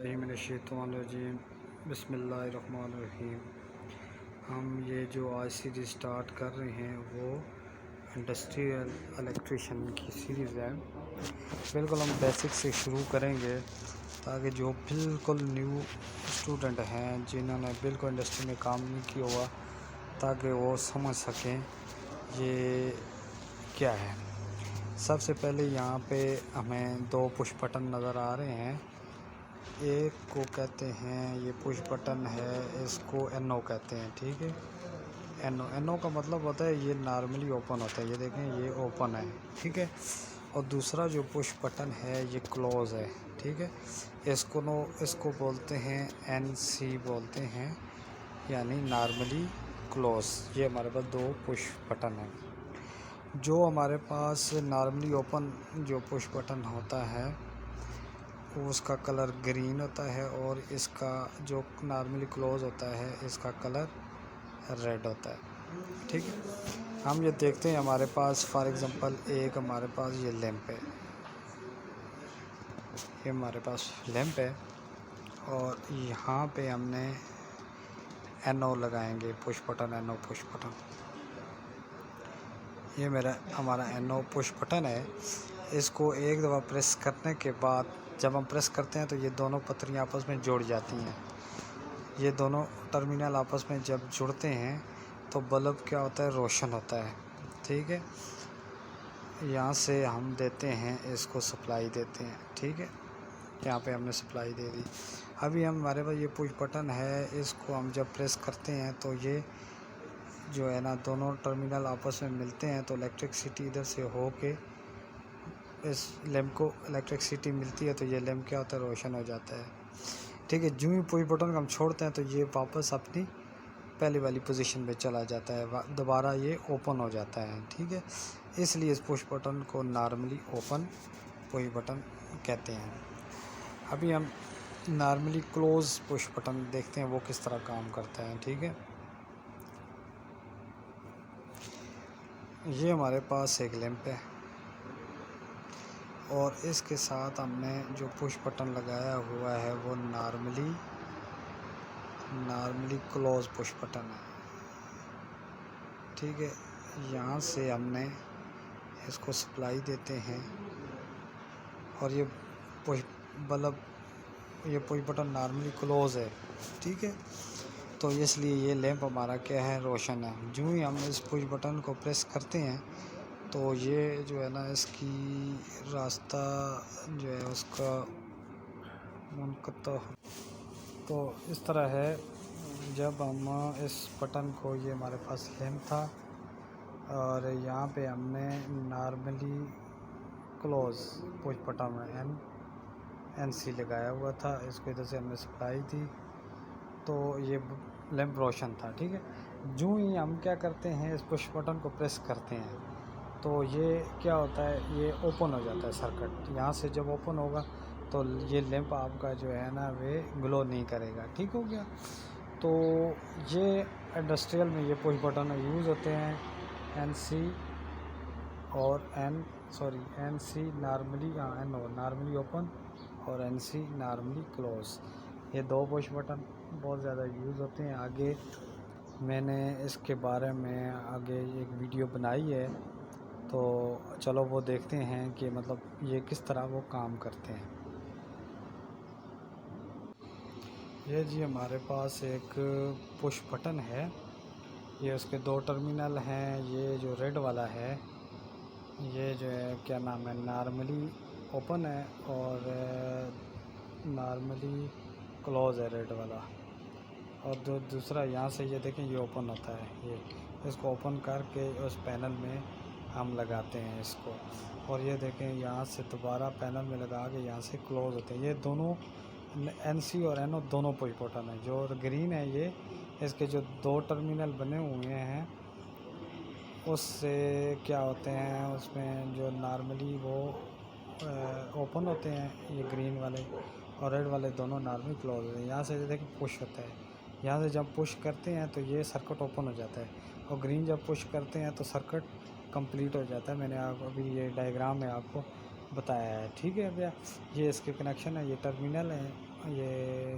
मिनश्शैतानिर्रजीम बिस्मिल्लाहिर्रहमानिर्रहीम। हम ये जो आज सीरीज़ स्टार्ट कर रहे हैं वो इंडस्ट्रियल इलेक्ट्रिशियन की सीरीज़ है। बिल्कुल हम बेसिक से शुरू करेंगे ताकि जो बिल्कुल न्यू स्टूडेंट हैं जिन्होंने बिल्कुल इंडस्ट्री में काम नहीं किया हुआ ताकि वो समझ सकें ये क्या है। सबसे पहले यहाँ पे हमें दो पुश बटन नज़र आ रहे हैं। एक को कहते हैं ये पुश बटन है, इसको एनओ कहते हैं। ठीक है, एनओ का मतलब होता है ये नॉर्मली ओपन होता है। ये देखें ये ओपन है, ठीक है। और दूसरा जो पुश बटन है ये क्लोज है, ठीक है। इसको बोलते हैं एनसी बोलते हैं, यानी नॉर्मली क्लोज। ये हमारे पास दो पुश बटन है। जो हमारे पास नॉर्मली ओपन जो पुश बटन होता है उसका कलर ग्रीन होता है और इसका जो नॉर्मली क्लोज होता है इसका कलर रेड होता है, ठीक है। हम ये देखते हैं हमारे पास फॉर एग्ज़ाम्पल एक हमारे पास ये लैंप है, ये हमारे पास लैंप है और यहाँ पे हमने एनओ लगाएंगे, push button NO push button. ये हमारा एनओ पुश बटन है। इसको एक दफ़ा प्रेस करने के बाद जब हम प्रेस करते हैं तो ये दोनों पत्रियाँ आपस में जुड़ जाती हैं। ये दोनों टर्मिनल आपस में जब जुड़ते हैं तो बल्ब क्या होता है, रोशन होता है, ठीक है। यहाँ से हम देते हैं, इसको सप्लाई देते हैं, ठीक है। यहाँ पे हमने सप्लाई दे दी। अभी हमारे पास ये पुश बटन है, इसको हम जब प्रेस करते हैं तो ये जो है ना दोनों टर्मिनल आपस में मिलते हैं तो इलेक्ट्रिसिटी इधर से हो के इस लैंप को इलेक्ट्रिसिटी मिलती है तो ये लैंप क्या होता है, रोशन हो जाता है, ठीक है। जो ही पुश बटन को हम छोड़ते हैं तो ये वापस अपनी पहले वाली पोजीशन में चला जाता है, दोबारा ये ओपन हो जाता है, ठीक है। इसलिए इस पुश बटन को नॉर्मली ओपन पुश बटन कहते हैं। अभी हम नॉर्मली क्लोज पुश बटन देखते हैं वो किस तरह काम करता है, ठीक है। ये हमारे पास एक लैंप है और इसके साथ हमने जो पुश बटन लगाया हुआ है वो नॉर्मली क्लोज पुश बटन है, ठीक है। यहाँ से हमने इसको सप्लाई देते हैं और ये पुश बटन नॉर्मली क्लोज है, ठीक है। तो इसलिए ये लैंप हमारा क्या है, रोशन है। जो ही हम इस पुश बटन को प्रेस करते हैं तो ये जो है ना इसकी रास्ता जो है उसका मुनक़ता तो इस तरह है। जब हम इस बटन को, ये हमारे पास लैंप था और यहाँ पे हमने नॉर्मली क्लोज पुश बटन में एनसी लगाया हुआ था, इसको इधर से हमने सप्लाई दी तो ये लैंप रोशन था, ठीक है। जो ही हम क्या करते हैं इस पुश बटन को प्रेस करते हैं तो ये क्या होता है, ये ओपन हो जाता है सर्किट। यहाँ से जब ओपन होगा तो ये लैंप आपका जो है ना वे ग्लो नहीं करेगा, ठीक हो गया। तो ये इंडस्ट्रियल में ये पुश बटन यूज़ होते हैं, एनसी और NC normally NO normally open और एनसी नॉर्मली क्लोज। ये दो पुश बटन बहुत ज़्यादा यूज़ होते हैं। आगे मैंने इसके बारे में आगे एक वीडियो बनाई है तो चलो वो देखते हैं कि मतलब ये किस तरह वो काम करते हैं। ये जी हमारे पास एक पुश बटन है, ये उसके दो टर्मिनल हैं। ये जो रेड वाला है ये जो है क्या नाम है, नॉर्मली ओपन है और नॉर्मली क्लोज है रेड वाला। और जो दूसरा यहाँ से ये देखें ये ओपन होता है, ये इसको ओपन करके उस पैनल में हम लगाते हैं इसको। और ये देखें यहाँ से दोबारा पैनल में लगा के यहाँ से क्लोज होते हैं। ये दोनों एनसी और एनओ दोनों पुश बटन है। जो ग्रीन है ये इसके जो दो टर्मिनल बने हुए हैं उससे क्या होते हैं, उसमें जो नॉर्मली वो ओपन होते हैं ये ग्रीन वाले और रेड वाले दोनों नॉर्मली क्लोज होते हैं। यहाँ से देखिए पुश होता है, यहाँ से जब पुश करते हैं तो ये सर्किट ओपन हो जाता है और ग्रीन जब पुश करते हैं तो सर्किट कंप्लीट हो जाता है। मैंने आपको अभी ये डायग्राम में आपको बताया है, ठीक है भैया। ये इसके कनेक्शन है, ये टर्मिनल है ये